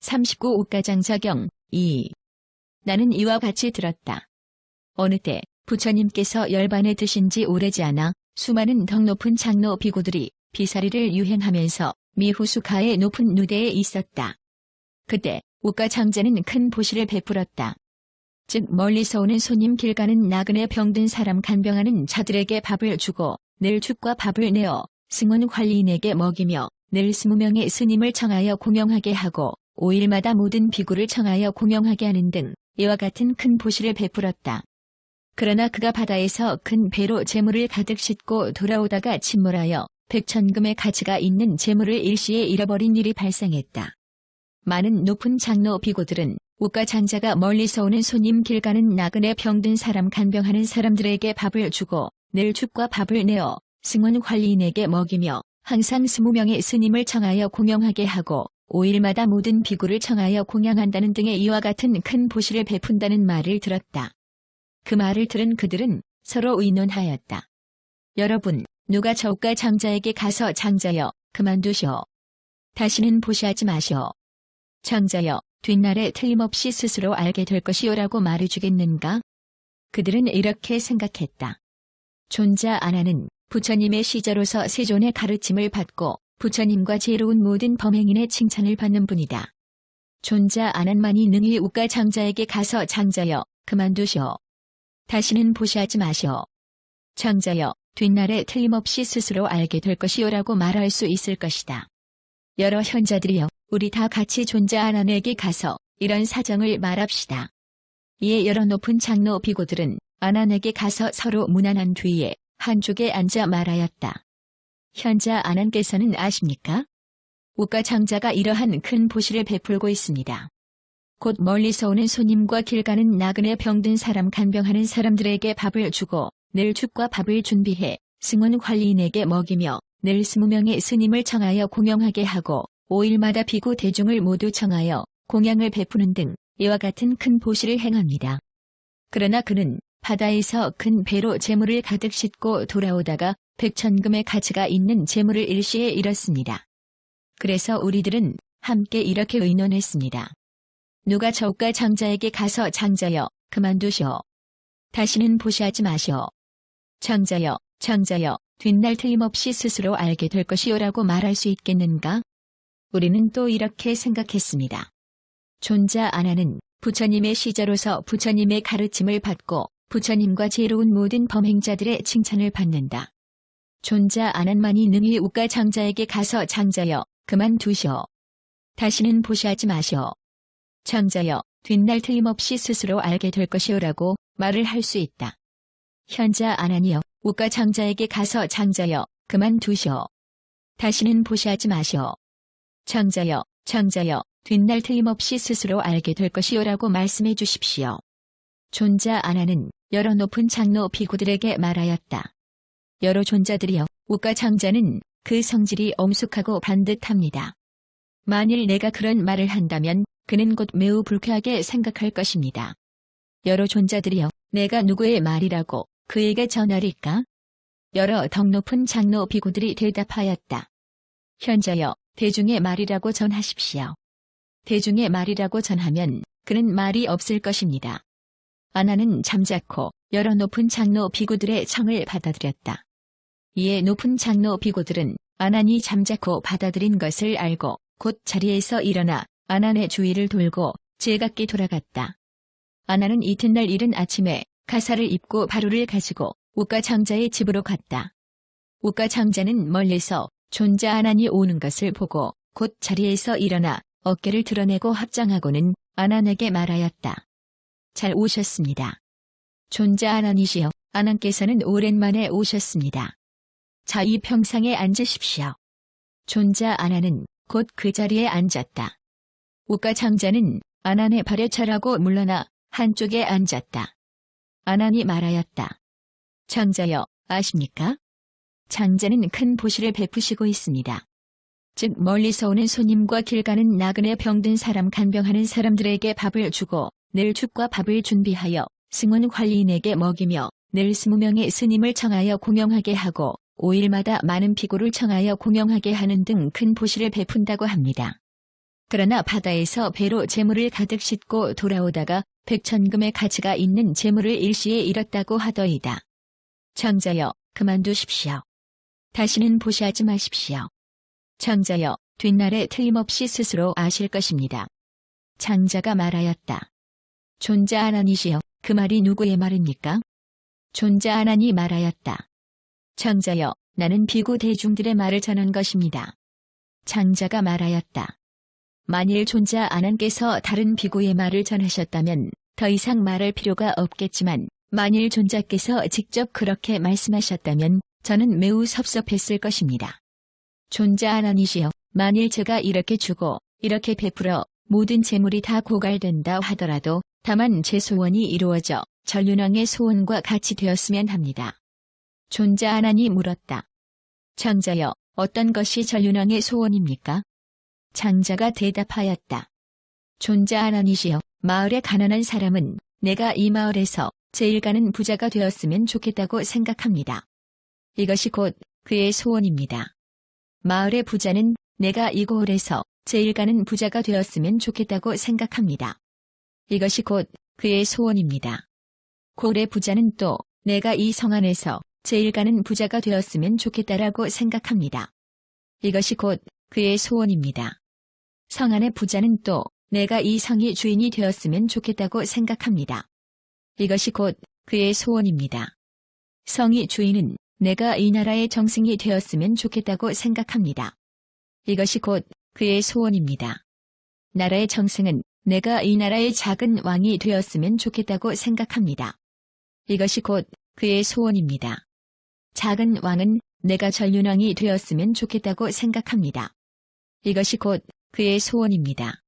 39 옥가장자경 2. 나는 이와 같이 들었다. 어느 때 부처님께서 열반에 드신 지 오래지 않아 수많은 덕 높은 장로 비구들이 비사리를 유행하면서 미후수가의 높은 누대에 있었다. 그때 옥가장자는 큰 보시를 베풀었다. 즉 멀리서 오는 손님 길 가는 나그네 병든 사람 간병하는 자들에게 밥을 주고 늘 죽과 밥을 내어 승원 관리인에게 먹이며 늘 20명의 스님을 청하여 공양하게 하고 5일마다 모든 비구를 청하여 공양하게 하는 등 이와 같은 큰 보시를 베풀었다. 그러나 그가 바다에서 큰 배로 재물을 가득 싣고 돌아오다가 침몰하여 100천금의 가치가 있는 재물을 일시에 잃어버린 일이 발생했다. 많은 높은 장로 비구들은 옥가장자가 멀리서 오는 손님 길 가는 나그네 병든 사람 간병하는 사람들에게 밥을 주고 늘 죽과 밥을 내어 승원 관리인에게 먹이며 항상 20명의 스님을 청하여 공양하게 하고 5일마다 모든 비구를 청하여 공양한다는 등의 이와 같은 큰 보시를 베푼다는 말을 들었다. 그 말을 들은 그들은 서로 의논하였다. 여러분, 누가 저 옥가장자에게 가서 장자여, 그만두시오. 다시는 보시하지 마시오. 장자여, 뒷날에 틀림없이 스스로 알게 될 것이오라고 말해주겠는가? 그들은 이렇게 생각했다. 존자 아나는 부처님의 시저로서 세존의 가르침을 받고 부처님과 지혜로운 모든 범행인의 칭찬을 받는 분이다. 존자 아난만이 능히 옥가장자에게 가서 장자여, 그만두시오. 다시는 보시하지 마시오. 장자여, 뒷날에 틀림없이 스스로 알게 될 것이오라고 말할 수 있을 것이다. 여러 현자들이여, 우리 다 같이 존자 아난에게 가서 이런 사정을 말합시다. 이에 여러 높은 장로 비구들은 아난에게 가서 서로 문안한 뒤에 한쪽에 앉아 말하였다. 현자 아난께서는 아십니까? 옥가장자가 이러한 큰 보시를 베풀고 있습니다. 곧 멀리서 오는 손님과 길 가는 나그네 병든 사람 간병하는 사람들에게 밥을 주고 늘 죽과 밥을 준비해 승원 관리인에게 먹이며 늘 20명의 스님을 청하여 공양하게 하고 5일마다 비구 대중을 모두 청하여 공양을 베푸는 등 이와 같은 큰 보시를 행합니다. 그러나 그는 바다에서 큰 배로 재물을 가득 싣고 돌아오다가 100천금의 가치가 있는 재물을 일시에 잃었습니다. 그래서 우리들은 함께 이렇게 의논했습니다. 누가 저 옥가장자에게 가서 장자여, 그만두시오. 다시는 보시하지 마시오. 장자여, 뒷날 틀림없이 스스로 알게 될 것이오라고 말할 수 있겠는가? 우리는 또 이렇게 생각했습니다. 존자 아나는 부처님의 시저로서 부처님의 가르침을 받고 부처님과 지혜로운 모든 범행자들의 칭찬을 받는다. 존자 아난만이 능히 옥가장자에게 가서 장자여, 그만두시오. 다시는 보시하지 마시오. 장자여, 뒷날 틀림없이 스스로 알게 될 것이오라고 말을 할 수 있다. 현자 아난이여, 옥가장자에게 가서 장자여, 그만두시오. 다시는 보시하지 마시오. 장자여, 뒷날 틀림없이 스스로 알게 될 것이오라고 말씀해 주십시오. 존자 아나는 여러 높은 장로 비구들에게 말하였다. 여러 존자들이여, 옥가장자는 그 성질이 엄숙하고 반듯합니다. 만일 내가 그런 말을 한다면 그는 곧 매우 불쾌하게 생각할 것입니다. 여러 존자들이여, 내가 누구의 말이라고 그에게 전하리까? 여러 덕 높은 장로 비구들이 대답하였다. 현자여, 대중의 말이라고 전하십시오. 대중의 말이라고 전하면 그는 말이 없을 것입니다. 아나는 잠자코 여러 높은 장로 비구들의 청을 받아들였다. 이에 높은 장로 비구들은 아난이 잠자코 받아들인 것을 알고 곧 자리에서 일어나 아난의 주위를 돌고 제각기 돌아갔다. 아난은 이튿날 이른 아침에 가사를 입고 바루를 가지고 옥가장자의 집으로 갔다. 옥가장자는 멀리서 존자 아난이 오는 것을 보고 곧 자리에서 일어나 어깨를 드러내고 합장하고는 아난에게 말하였다. 잘 오셨습니다. 존자 아난이시여, 아난께서는 오랜만에 오셨습니다. 자, 이 평상에 앉으십시오. 존자 아난은 곧 그 자리에 앉았다. 옥가장자는 아난의 발에 절하고 물러나 한쪽에 앉았다. 아난이 말하였다. 장자여, 아십니까? 장자는 큰 보시를 베푸시고 있습니다. 즉 멀리서 오는 손님과 길 가는 나그네 병든 사람 간병하는 사람들에게 밥을 주고 늘 죽과 밥을 준비하여 승원 관리인에게 먹이며 늘 20명의 스님을 청하여 공양하게 하고 5일마다 많은 비구를 청하여 공양하게 하는 등 큰 보시를 베푼다고 합니다. 그러나 바다에서 배로 재물을 가득 싣고 돌아오다가 백천금의 가치가 있는 재물을 일시에 잃었다고 하더이다. 청자여, 그만두십시오. 다시는 보시하지 마십시오. 청자여, 뒷날에 틀림없이 스스로 아실 것입니다. 장자가 말하였다. 존자하나니시여, 그 말이 누구의 말입니까? 존자하나니 말하였다. 청자여, 나는 비구 대중들의 말을 전한 것입니다. 장자가 말하였다. 만일 존자아난께서 다른 비구의 말을 전하셨다면 더 이상 말할 필요가 없겠지만 만일 존자께서 직접 그렇게 말씀하셨다면 저는 매우 섭섭했을 것입니다. 존자아나니시여, 만일 제가 이렇게 주고 이렇게 베풀어 모든 재물이 다 고갈된다 하더라도 다만 제 소원이 이루어져 전륜왕의 소원과 같이 되었으면 합니다. 존자아나니 물었다. 장자여, 어떤 것이 전륜왕의 소원입니까? 장자가 대답하였다. 존자아나니시여, 마을의 가난한 사람은 내가 이 마을에서 제일 가는 부자가 되었으면 좋겠다고 생각합니다. 이것이 곧 그의 소원입니다. 마을의 부자는 내가 이 고을에서 제일 가는 부자가 되었으면 좋겠다고 생각합니다. 이것이 곧 그의 소원입니다. 고을의 부자는 또 내가 이 성 안에서 제일 가는 부자가 되었으면 좋겠다라고 생각합니다. 이것이 곧 그의 소원입니다. 성 안의 부자는 또 내가 이 성이 주인이 되었으면 좋겠다고 생각합니다. 이것이 곧 그의 소원입니다. 성이 주인은 내가 이 나라의 정승이 되었으면 좋겠다고 생각합니다. 이것이 곧 그의 소원입니다. 나라의 정승은 내가 이 나라의 작은 왕이 되었으면 좋겠다고 생각합니다. 이것이 곧 그의 소원입니다. 작은 왕은 내가 전륜왕이 되었으면 좋겠다고 생각합니다. 이것이 곧 그의 소원입니다.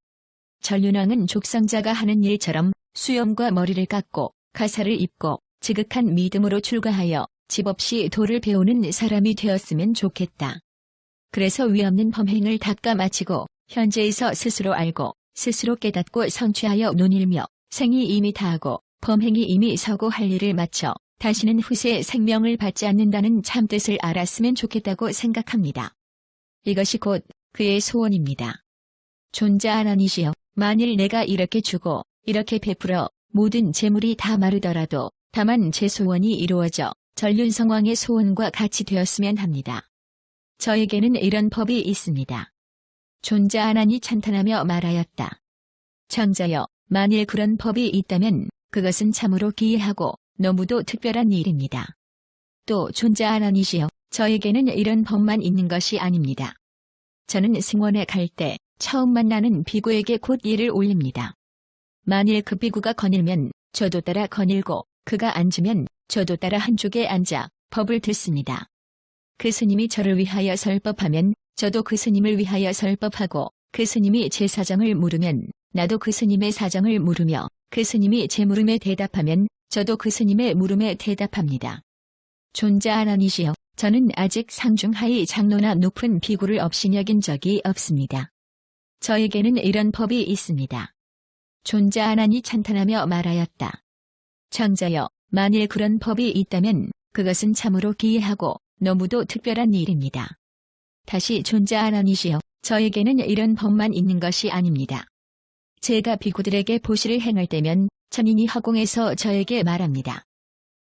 전륜왕은 족상자가 하는 일처럼 수염과 머리를 깎고 가사를 입고 지극한 믿음으로 출가하여 집 없이 도를 배우는 사람이 되었으면 좋겠다. 그래서 위없는 범행을 닦아 마치고 현재에서 스스로 알고 스스로 깨닫고 성취하여 논일며 생이 이미 다하고 범행이 이미 서고 할 일을 마쳐 다시는 후세의 생명을 받지 않는다는 참뜻을 알았으면 좋겠다고 생각합니다. 이것이 곧 그의 소원입니다. 존자아나니시여, 만일 내가 이렇게 주고 이렇게 베풀어 모든 재물이 다 마르더라도 다만 제 소원이 이루어져 전륜성왕의 소원과 같이 되었으면 합니다. 저에게는 이런 법이 있습니다. 존자아나니 찬탄하며 말하였다. 청자여, 만일 그런 법이 있다면 그것은 참으로 기이하고 너무도 특별한 일입니다. 또 존자아나니시여, 저에게는 이런 법만 있는 것이 아닙니다. 저는 승원에 갈 때 처음 만나는 비구에게 곧 일을 올립니다. 만일 그 비구가 거닐면 저도 따라 거닐고 그가 앉으면 저도 따라 한쪽에 앉아 법을 듣습니다. 그 스님이 저를 위하여 설법하면 저도 그 스님을 위하여 설법하고 그 스님이 제 사정을 물으면 나도 그 스님의 사정을 물으며 그 스님이 제 물음에 대답하면 저도 그 스님의 물음에 대답합니다. 존자아나니시여, 저는 아직 상중하이 장로나 높은 비구를 업신여긴 적이 없습니다. 저에게는 이런 법이 있습니다. 존자아나니 찬탄하며 말하였다. 청자여, 만일 그런 법이 있다면 그것은 참으로 기이하고 너무도 특별한 일입니다. 다시 존자아나니시여, 저에게는 이런 법만 있는 것이 아닙니다. 제가 비구들에게 보시를 행할 때면 천인이 허공에서 저에게 말합니다.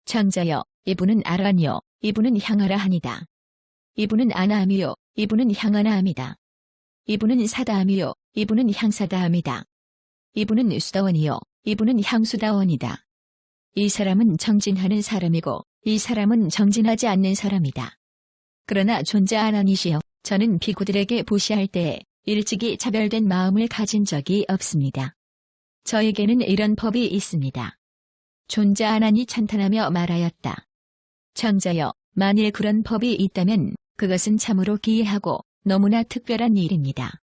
청자여, 이분은 아라니요, 이분은 향하라 하니다. 이분은 아나함이요, 이분은 향하나함이다. 이분은 사다함이요, 이분은 향사다함이다. 이분은 수다원이요, 이분은 향수다원이다. 이 사람은 정진하는 사람이고 이 사람은 정진하지 않는 사람이다. 그러나 존자아나니시여, 저는 비구들에게 보시할 때에 일찍이 차별된 마음을 가진 적이 없습니다. 저에게는 이런 법이 있습니다. 존자아나니 찬탄하며 말하였다. 청자여, 만일 그런 법이 있다면 그것은 참으로 기이하고 너무나 특별한 일입니다.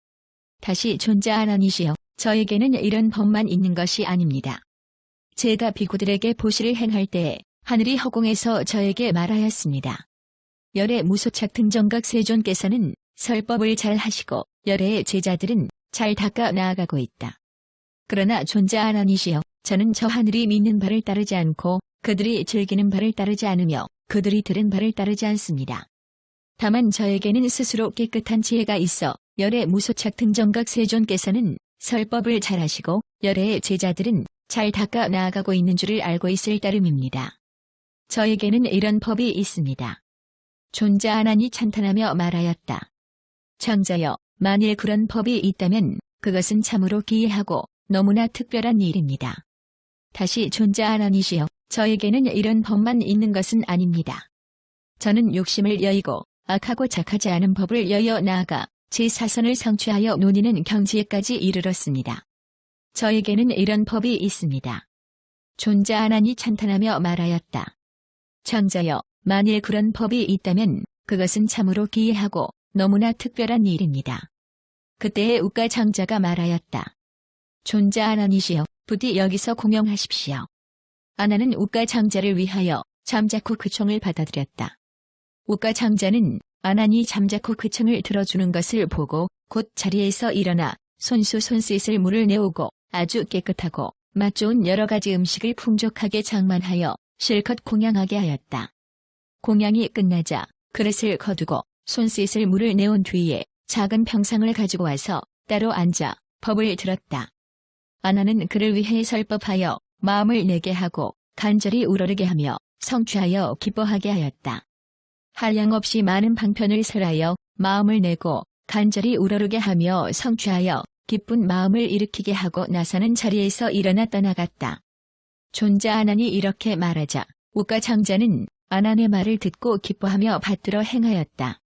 다시 존자아나니시여, 저에게는 이런 법만 있는 것이 아닙니다. 제가 비구들에게 보시를 행할 때에 하늘이 허공에서 저에게 말하였습니다. 열의 무소착 등정각 세존께서는 설법을 잘 하시고 열의 제자들은 잘 닦아 나아가고 있다. 그러나 존자아나니시여, 저는 저 하늘이 믿는 바를 따르지 않고 그들이 즐기는 바를 따르지 않으며 그들이 들은 바를 따르지 않습니다. 다만 저에게는 스스로 깨끗한 지혜가 있어 열의 무소착 등정각 세존께서는 설법을 잘하시고 열의 제자들은 잘 닦아 나아가고 있는 줄을 알고 있을 따름입니다. 저에게는 이런 법이 있습니다. 존자하나니 찬탄하며 말하였다. 장자여, 만일 그런 법이 있다면 그것은 참으로 기이하고 너무나 특별한 일입니다. 다시 존자하나니시여, 저에게는 이런 법만 있는 것은 아닙니다. 저는 욕심을 여의고 악하고 착하지 않은 법을 여여 나아가 제 사선을 성취하여 논의는 경지에까지 이르렀습니다. 저에게는 이런 법이 있습니다. 존자하나니 찬탄하며 말하였다. 장자여, 만일 그런 법이 있다면 그것은 참으로 기이하고 너무나 특별한 일입니다. 그때에 우가 장자가 말하였다. 존자하나니시여, 부디 여기서 공영하십시오. 아나는 우가 장자를 위하여 잠자코 그 총을 받아들였다. 우가 장자는 아난이 잠자코 그 총을 들어주는 것을 보고 곧 자리에서 일어나 손수 손수잇을 물을 내오고 아주 깨끗하고 맛 좋은 여러 가지 음식을 풍족하게 장만하여 실컷 공양하게 하였다. 공양이 끝나자 그릇을 거두고 손수잇을 물을 내온 뒤에 작은 평상을 가지고 와서 따로 앉아 법을 들었다. 아나는 그를 위해 설법하여 마음을 내게 하고 간절히 우러르게 하며 성취하여 기뻐하게 하였다. 한량없이 많은 방편을 설하여 마음을 내고 간절히 우러르게 하며 성취하여 기쁜 마음을 일으키게 하고 나서는 자리에서 일어나 떠나갔다. 존자아난이 이렇게 말하자 우가 장자는 아난의 말을 듣고 기뻐하며 받들어 행하였다.